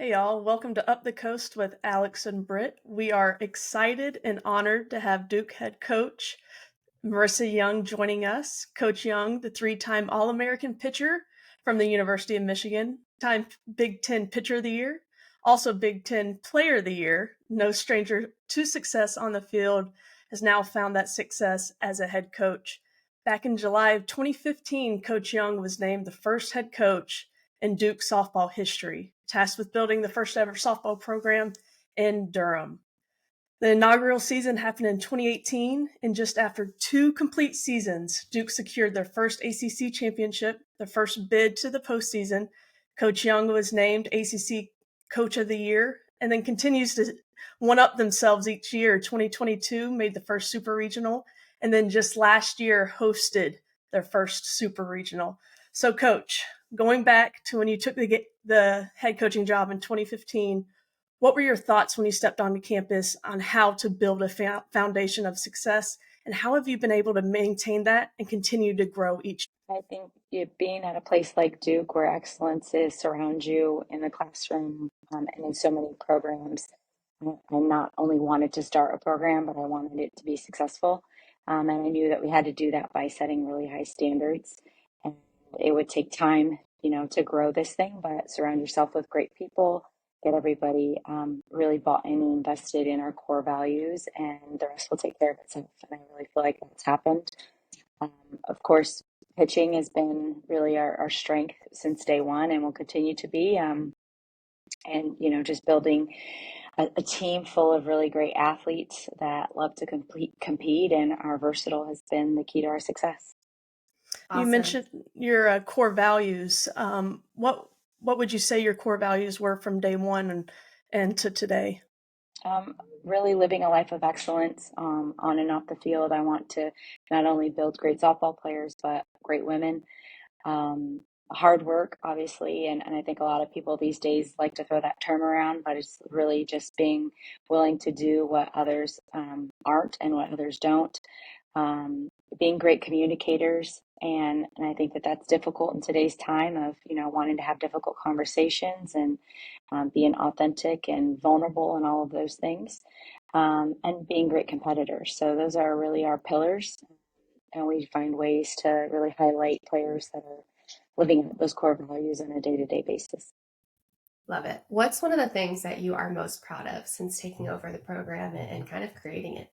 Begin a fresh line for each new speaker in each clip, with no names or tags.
Hey y'all, welcome to Up the Coast with Alex and Britt. We are excited and honored to have Duke head coach Marissa Young joining us. Coach Young, the three-time All-American pitcher from the University of Michigan, time Big 10 Pitcher of the Year, also Big 10 Player of the Year, no stranger to success on the field, has now found that success as a head coach. Back in July of 2015, Coach Young was named the first head coach in Duke softball history, tasked with building the first ever softball program in Durham. The inaugural season happened in 2018, and just after two complete seasons, Duke secured their first ACC championship, their first bid to the postseason. Coach Young was named ACC Coach of the Year, and then continues to one-up themselves each year. 2022 made the first Super Regional, and then just last year hosted their first Super Regional. So, Coach, going back to when you took the head coaching job in 2015, what were your thoughts when you stepped onto campus on how to build a foundation of success, and how have you been able to maintain that and continue to grow each?
I think being at a place like Duke where excellence is surrounds you in the classroom and in so many programs, I not only wanted to start a program, but I wanted it to be successful. And I knew that we had to do that by setting really high standards. And it would take time, to grow this thing, but surround yourself with great people, get everybody really bought in and invested in our core values, and the rest will take care of itself. And I really feel like that's happened. Um, of course, pitching has been really our strength since day one and will continue to be. And, just building a team full of really great athletes that love to compete and are versatile has been the key to our success.
You
Awesome.
mentioned your core values. What would you say your core values were from day one and to today?
Um, Really living a life of excellence on and off the field. I want to not only build great softball players, but great women. Um, Hard work, obviously, and I think a lot of people these days like to throw that term around, but it's really just being willing to do what others aren't and what others don't. um, Being great communicators, and I think that that's difficult in today's time of wanting to have difficult conversations and being authentic and vulnerable and all of those things, and being great competitors. So those are really our pillars, and we find ways to really highlight players that are living those core values on a day-to-day basis.
Love it. What's one of the things that you are most proud of since taking over the program and kind of creating it?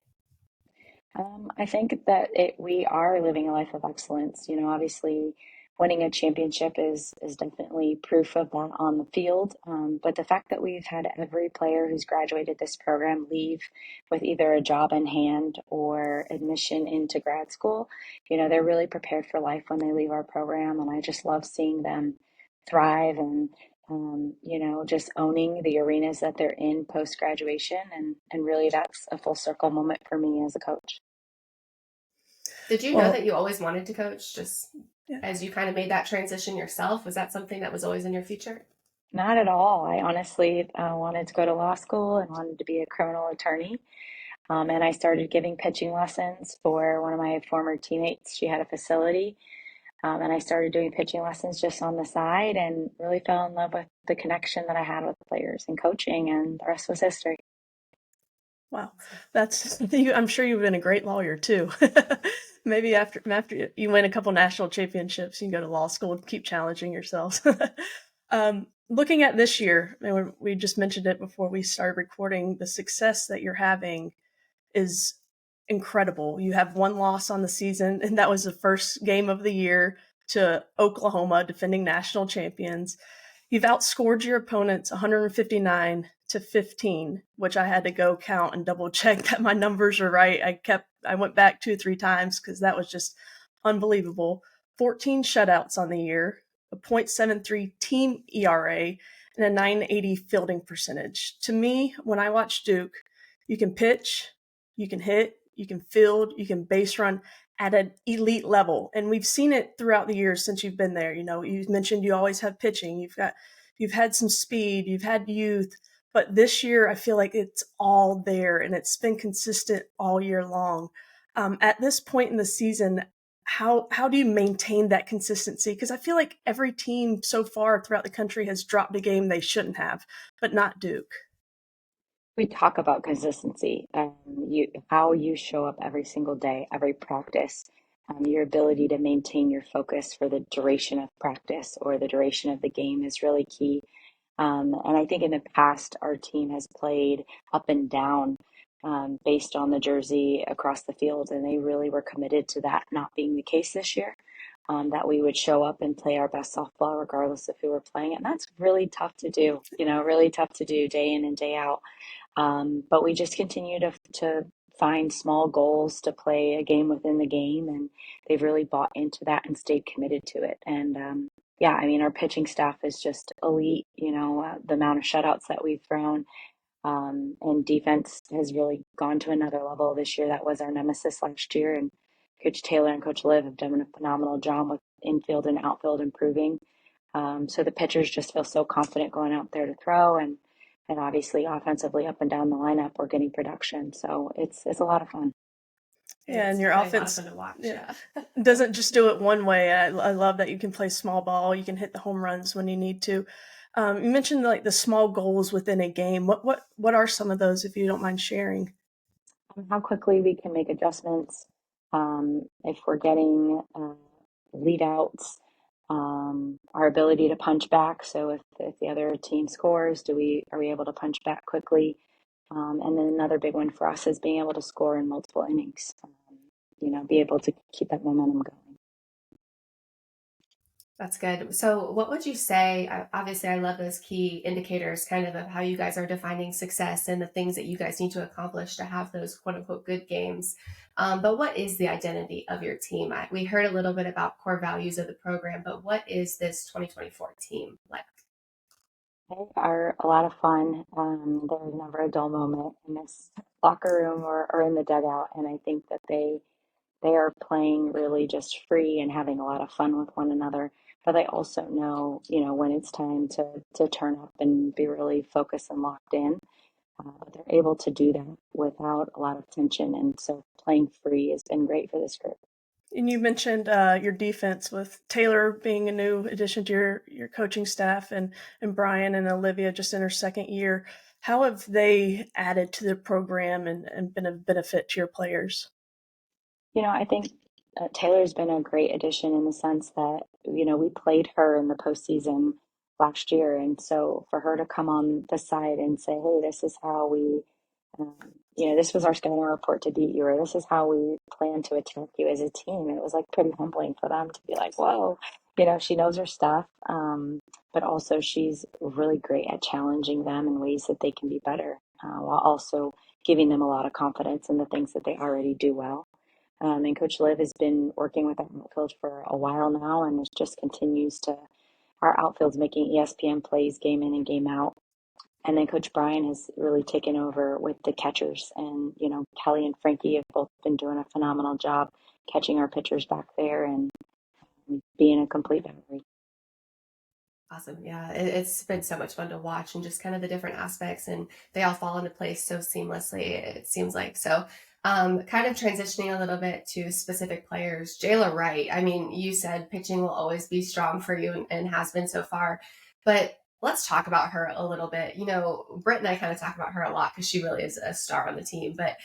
I think that we are living a life of excellence. Obviously, winning a championship is definitely proof of that on the field. But the fact that we've had every player who's graduated this program leave with either a job in hand or admission into grad school, they're really prepared for life when they leave our program, and I just love seeing them thrive and just owning the arenas that they're in post graduation, and really that's a full circle moment for me as a coach.
Did you know
Well,
that you always wanted to coach just
yeah.
as you kind of made that transition yourself? Was that something that was always in your future?
Not at all. I honestly wanted to go to law school and wanted to be a criminal attorney. And I started giving pitching lessons for one of my former teammates. She had a facility. And I started doing pitching lessons just on the side and really fell in love with the connection that I had with players and coaching, and the rest was history.
Wow, that's I'm sure you've been a great lawyer too. Maybe after you win a couple national championships, you can go to law school and keep challenging yourselves. Looking at this year, and we just mentioned it before we started recording, the success that you're having is incredible. You have one loss on the season, and that was the first game of the year to Oklahoma, defending national champions. You've outscored your opponents 159-15, which I had to go count and double check that my numbers are right. I went back 2 or 3 times because that was just unbelievable. 14 shutouts on the year, a .73 team ERA, and a 980 fielding percentage. To me, when I watch Duke, you can pitch, you can hit, you can field, you can base run at an elite level. And we've seen it throughout the years since you've been there. You mentioned you always have pitching. You've had some speed, you've had youth, but this year I feel like it's all there and it's been consistent all year long. At this point in the season, how do you maintain that consistency? Because I feel like every team so far throughout the country has dropped a game they shouldn't have, but not Duke.
We talk about consistency, how you show up every single day, every practice, your ability to maintain your focus for the duration of practice or the duration of the game is really key. And I think in the past, our team has played up and down based on the jersey across the field, and they really were committed to that not being the case this year. That we would show up and play our best softball regardless of who we're playing. And that's really tough to do, really tough to do day in and day out. But we just continue to find small goals to play a game within the game, and they've really bought into that and stayed committed to it. And yeah, I mean, our pitching staff is just elite. The amount of shutouts that we've thrown, and defense has really gone to another level this year. That was our nemesis last year, and Coach Taylor and Coach Liv have done a phenomenal job with infield and outfield improving. So the pitchers just feel so confident going out there to throw, and obviously offensively up and down the lineup, we're getting production. So it's a lot of fun.
Yeah, and your
definitely a lot of
offense
fun to watch. Yeah.
doesn't just do it one way. I love that you can play small ball. You can hit the home runs when you need to. You mentioned like the small goals within a game. What are some of those, if you don't mind sharing?
How quickly we can make adjustments, if we're getting lead outs, our ability to punch back. So if the other team scores, are we able to punch back quickly? And then another big one for us is being able to score in multiple innings. Be able to keep that momentum going.
That's good. So, what would you say? Obviously, I love those key indicators kind of how you guys are defining success and the things that you guys need to accomplish to have those quote unquote good games. But what is the identity of your team? We heard a little bit about core values of the program, but what is this 2024 team like?
They are a lot of fun. There's never a dull moment in this locker room or in the dugout. And I think that they are playing really just free and having a lot of fun with one another. But they also know, when it's time to turn up and be really focused and locked in. But they're able to do that without a lot of tension. And so playing free has been great for this group.
And you mentioned your defense with Taylor being a new addition to your coaching staff, and Brian and Olivia just in her second year. How have they added to the program and been a benefit to your players?
I think Taylor's been a great addition in the sense that, we played her in the postseason last year. And so for her to come on the side and say, hey, this is how um, this was our scouting report to beat you, or this is how we plan to attack you as a team. It was like pretty humbling for them to be like, whoa, she knows her stuff. But also she's really great at challenging them in ways that they can be better, while also giving them a lot of confidence in the things that they already do well. And Coach Liv has been working with our outfield for a while now, and it just continues to. Our outfield's making ESPN plays game in and game out. And then Coach Brian has really taken over with the catchers. And, Kelly and Frankie have both been doing a phenomenal job catching our pitchers back there and being a complete battery.
Awesome. Yeah, it's been so much fun to watch and just kind of the different aspects, and they all fall into place so seamlessly, it seems like. So, kind of transitioning a little bit to specific players, Jayla Wright. I mean, you said pitching will always be strong for you and has been so far, but let's talk about her a little bit. Britt and I kind of talk about her a lot because she really is a star on the team, but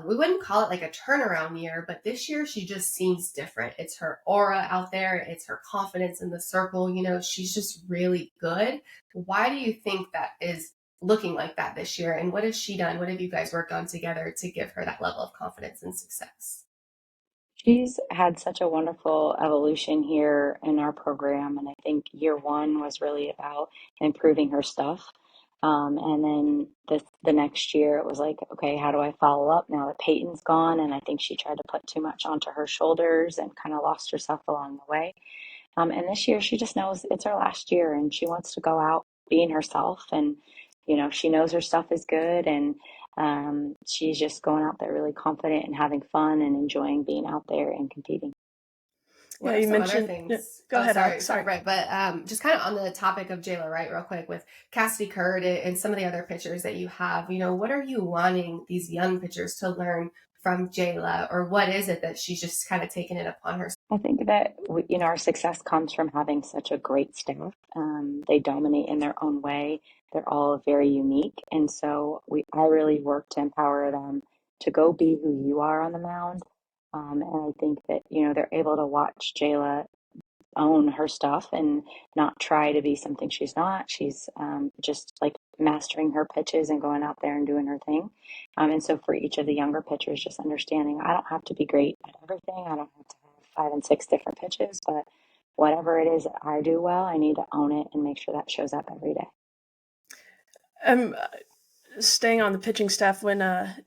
we wouldn't call it like a turnaround year, but this year she just seems different. It's her aura out there. It's her confidence in the circle. She's just really good. Why do you think that is looking like that this year? And what has she done? What have you guys worked on together to give her that level of confidence and success?
She's had such a wonderful evolution here in our program. And I think year one was really about improving her stuff. And then the next year it was like, okay, how do I follow up now that Peyton's gone? And I think she tried to put too much onto her shoulders and kind of lost herself along the way. And this year she just knows it's her last year and she wants to go out being herself. And, she knows her stuff is good. And she's just going out there really confident and having fun and enjoying being out there and competing.
What
Yeah,
are
you
some other
mentioned.
things?
Go
Oh,
ahead,
sorry,
Alex.
sorry, right. But just kind of on the topic of Jayla Wright, real quick, with Cassidy Curd and some of the other pitchers that you have, what are you wanting these young pitchers to learn from Jayla, or what is it that she's just kind of taken it upon herself?
I think that our success comes from having such a great staff. They dominate in their own way. They're all very unique, and so I really work to empower them to go be who you are on the mound. And I think that they're able to watch Jayla own her stuff and not try to be something she's not. She's just like mastering her pitches and going out there and doing her thing. And so for each of the younger pitchers, just understanding I don't have to be great at everything. I don't have to have 5 and 6 different pitches, but whatever it is that I do well, I need to own it and make sure that shows up every day.
Staying on the pitching staff, when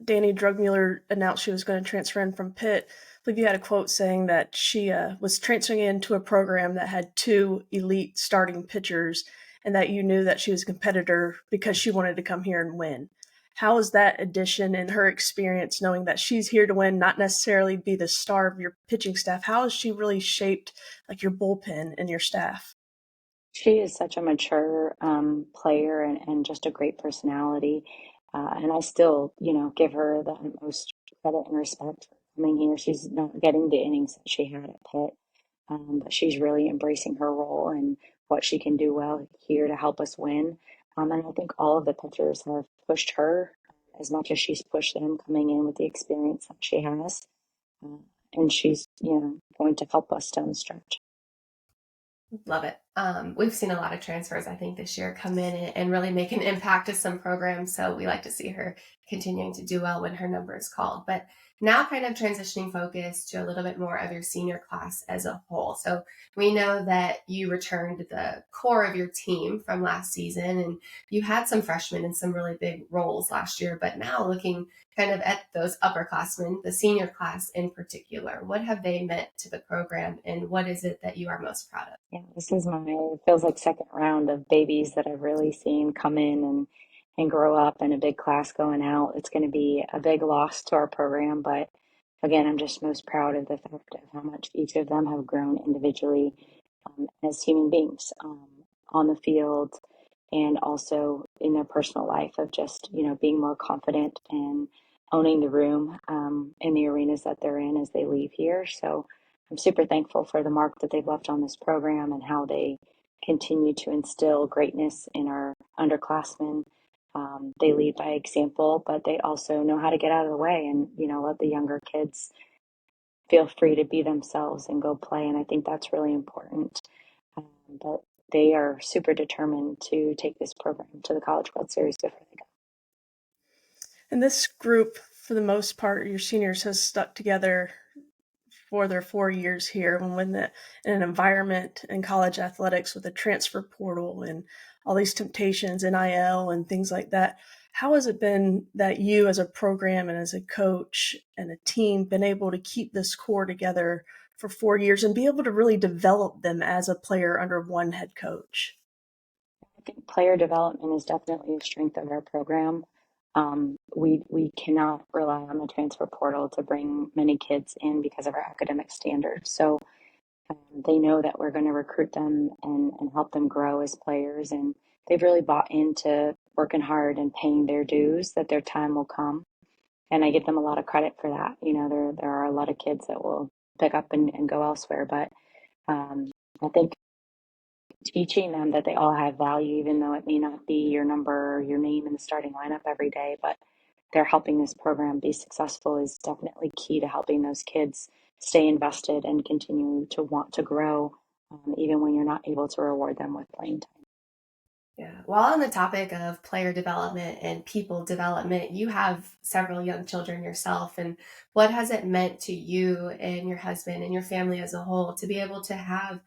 Danny Drugmuller announced she was going to transfer in from Pitt, I believe you had a quote saying that she was transferring into a program that had 2 elite starting pitchers and that you knew that she was a competitor because she wanted to come here and win. How is that addition and her experience, knowing that she's here to win, not necessarily be the star of your pitching staff? How has she really shaped like your bullpen and your staff?
She is such a mature player and just a great personality. And I still, give her the utmost credit and respect for coming here. She's not getting the innings that she had at Pitt, but she's really embracing her role and what she can do well here to help us win. And I think all of the pitchers have pushed her as much as she's pushed them coming in with the experience that she has. Uh, and she's, going to help us down the stretch.
Love it. We've seen a lot of transfers, I think, this year come in and really make an impact to some programs. So we like to see her continuing to do well when her number is called. But now kind of transitioning focus to a little bit more of your senior class as a whole. So we know that you returned the core of your team from last season, and you had some freshmen in some really big roles last year. But now looking kind of at those upperclassmen, the senior class in particular, what have they meant to the program, and what is it that you are most proud of?
Yeah, this is it feels like second round of babies that I've really seen come in and grow up, and a big class going out. It's going to be a big loss to our program, but again, I'm just most proud of the fact of how much each of them have grown individually as human beings on the field and also in their personal life of just, being more confident and owning the room in the arenas that they're in as they leave here. So I'm super thankful for the mark that they've left on this program and how they continue to instill greatness in our underclassmen. They lead by example, but they also know how to get out of the way and, let the younger kids feel free to be themselves and go play. And I think that's really important. But they are super determined to take this program to the College World Series before they go.
And this group, for the most part, your seniors, has stuck together for their 4 years here in an environment in college athletics with a transfer portal and all these temptations, NIL and things like that. How has it been that you as a program and as a coach and a team been able to keep this core together for 4 years and be able to really develop them as a player under one head coach?
I think player development is definitely a strength of our program. We cannot rely on the transfer portal to bring many kids in because of our academic standards. So they know that we're going to recruit them and help them grow as players. And they've really bought into working hard and paying their dues, that their time will come. And I give them a lot of credit for that. There are a lot of kids that will pick up and go elsewhere. But I think teaching them that they all have value, even though it may not be your number or your name in the starting lineup every day, but they're helping this program be successful is definitely key to helping those kids stay invested and continue to want to grow, even when you're not able to reward them with playing time.
Yeah. While on the topic of player development and people development, you have several young children yourself. And what has it meant to you and your husband and your family as a whole to be able to have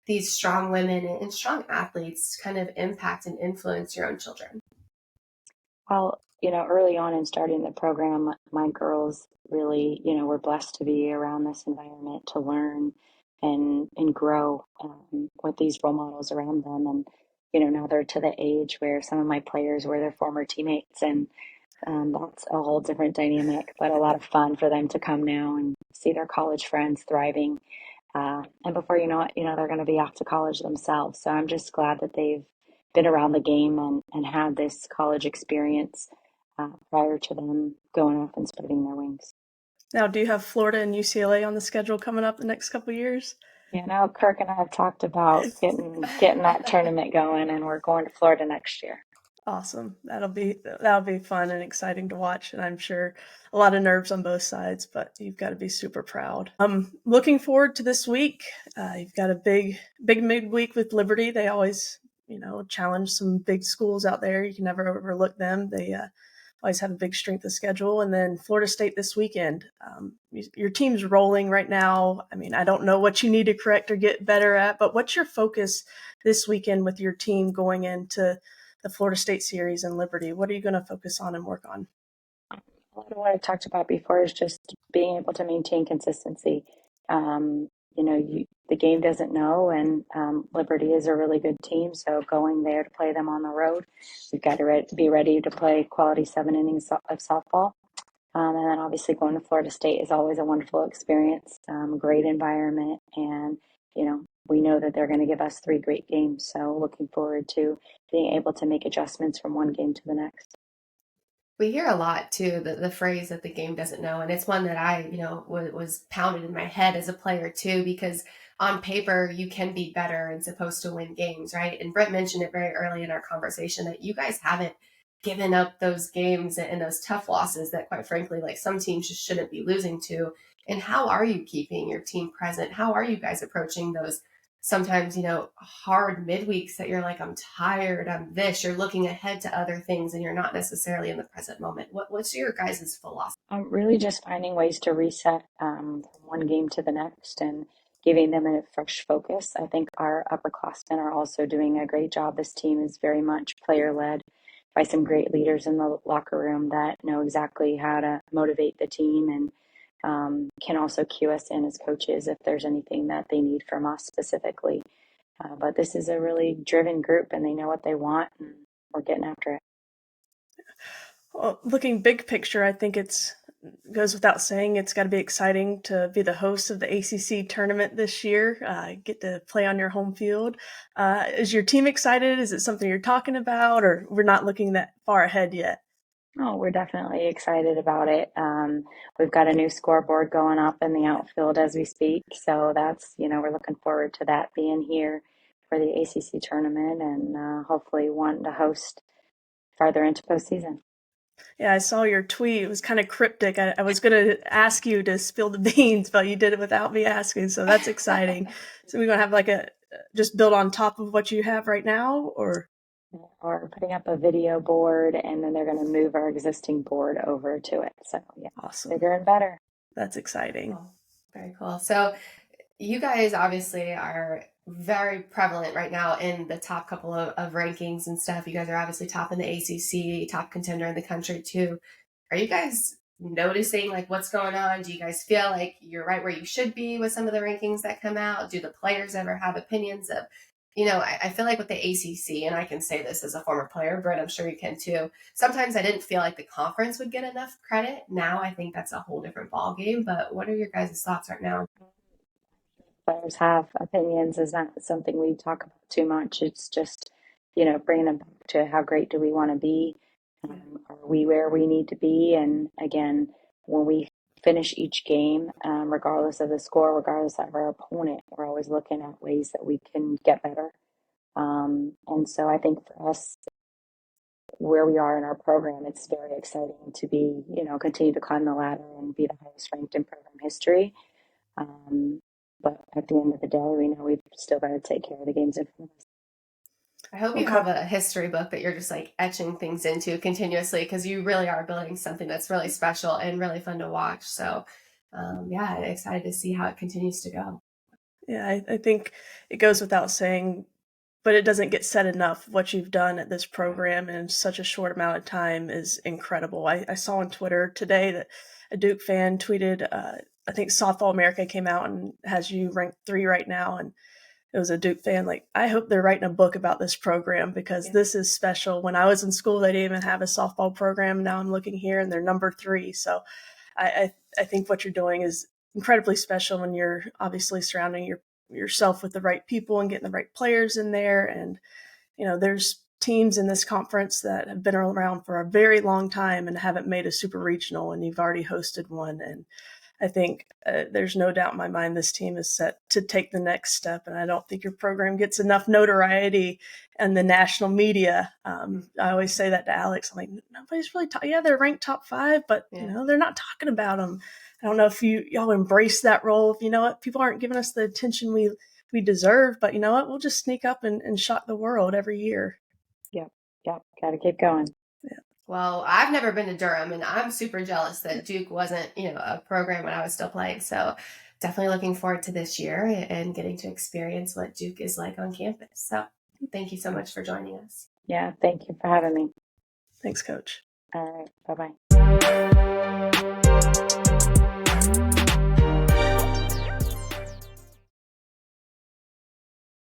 these strong women and strong athletes kind of impact and influence your own children?
Well, early on in starting the program, my girls really, were blessed to be around this environment to learn and grow with these role models around them. And, now they're to the age where some of my players were their former teammates. And that's a whole different dynamic, but a lot of fun for them to come now and see their college friends thriving. And before you know it, they're going to be off to college themselves. So I'm just glad that they've been around the game and had this college experience prior to them going off and spreading their wings.
Now, do you have Florida and UCLA on the schedule coming up the next couple of years?
Kirk and I have talked about getting that tournament going, and we're going to Florida next year.
Awesome. That'll be fun and exciting to watch, and I'm sure a lot of nerves on both sides, but you've got to be super proud. I'm looking forward to this week. You've got a big midweek with Liberty. They always, challenge some big schools out there. You can never overlook them. They always have a big strength of schedule. And then Florida State this weekend. Your team's rolling right now. I mean, I don't know what you need to correct or get better at, but what's your focus this weekend with your team going into the Florida State series and Liberty? What are you going to focus on and work on?
A lot of what I talked about before is just being able to maintain consistency. The game doesn't know, and Liberty is a really good team. So going there to play them on the road, we've got to be ready to play quality 7 innings of softball. And then obviously going to Florida State is always a wonderful experience, great environment, and we know that they're going to give us 3 great games. So looking forward to being able to make adjustments from one game to the next.
We hear a lot too, the phrase that the game doesn't know. And it's one that I, was pounded in my head as a player too, because on paper you can be better and supposed to win games, right? And Brett mentioned it very early in our conversation that you guys haven't given up those games and those tough losses that quite frankly, like some teams just shouldn't be losing to. And how are you keeping your team present? How are you guys approaching those sometimes, hard midweeks that you're like, I'm tired, I'm this, you're looking ahead to other things and you're not necessarily in the present moment. What's your guys' philosophy?
I'm really just finding ways to reset from one game to the next and giving them a fresh focus. I think our upperclassmen are also doing a great job. This team is very much player led by some great leaders in the locker room that know exactly how to motivate the team and can also cue us in as coaches if there's anything that they need from us specifically. But this is a really driven group and they know what they want and we're getting after it.
Well, looking big picture, I think goes without saying it's got to be exciting to be the host of the ACC tournament this year. Get to play on your home field. Is your team excited? Is it something you're talking about, or we're not looking that far ahead yet?
Oh, we're definitely excited about it. We've got a new scoreboard going up in the outfield as we speak. So that's, we're looking forward to that being here for the ACC tournament and hopefully wanting to host farther into postseason.
Yeah, I saw your tweet. It was kind of cryptic. I was going to ask you to spill the beans, but you did it without me asking. So that's exciting. So we're going to have just build on top of what you have right now, or
putting up a video board, and then they're going to move our existing board over to it. So yeah,
awesome.
Bigger and better.
That's exciting.
Oh, very cool. So you guys obviously are very prevalent right now in the top couple of rankings and stuff. You guys are obviously top in the ACC, top contender in the country too. Are you guys noticing like what's going on? Do you guys feel like you're right where you should be with some of the rankings that come out? Do the players ever have opinions of, I feel like with the ACC, and I can say this as a former player, Brett, I'm sure you can too. Sometimes I didn't feel like the conference would get enough credit. Now I think that's a whole different ball game. But what are your guys' thoughts right now?
Players have opinions is not something we talk about too much. It's just, bringing them back to how great do we want to be? Are we where we need to be? And again, when we finish each game, regardless of the score, regardless of our opponent, we're always looking at ways that we can get better. And so I think for us, where we are in our program, it's very exciting to be, continue to climb the ladder and be the highest ranked in program history. But at the end of the day, we know we've still got to take care of the games in front of us.
I hope you have a history book that you're just like etching things into continuously because you really are building something that's really special and really fun to watch. So, yeah, excited to see how it continues to go.
Yeah, I think it goes without saying, but it doesn't get said enough. What you've done at this program in such a short amount of time is incredible. I saw on Twitter today that a Duke fan tweeted, I think Softball America came out and has you ranked 3 right now. And it was a Duke fan. Like, I hope they're writing a book about this program because this is special. When I was in school, they didn't even have a softball program. Now I'm looking here and they're number 3. So I think what you're doing is incredibly special when you're obviously surrounding yourself with the right people and getting the right players in there. And, there's teams in this conference that have been around for a very long time and haven't made a super regional, and you've already hosted one. And I think there's no doubt in my mind this team is set to take the next step, and I don't think your program gets enough notoriety in the national media. I always say that to Alex. I'm like, nobody's really talking. Yeah, they're ranked top 5, but they're not talking about them. I don't know if y'all embrace that role. You know what? People aren't giving us the attention we deserve, but you know what? We'll just sneak up and shock the world every year.
Yep. Got to keep going.
Yeah.
Well, I've never been to Durham, and I'm super jealous that Duke wasn't, a program when I was still playing. So definitely looking forward to this year and getting to experience what Duke is like on campus. So thank you so much for joining us.
Yeah, thank you for having me.
Thanks, Coach.
All right. Bye-bye.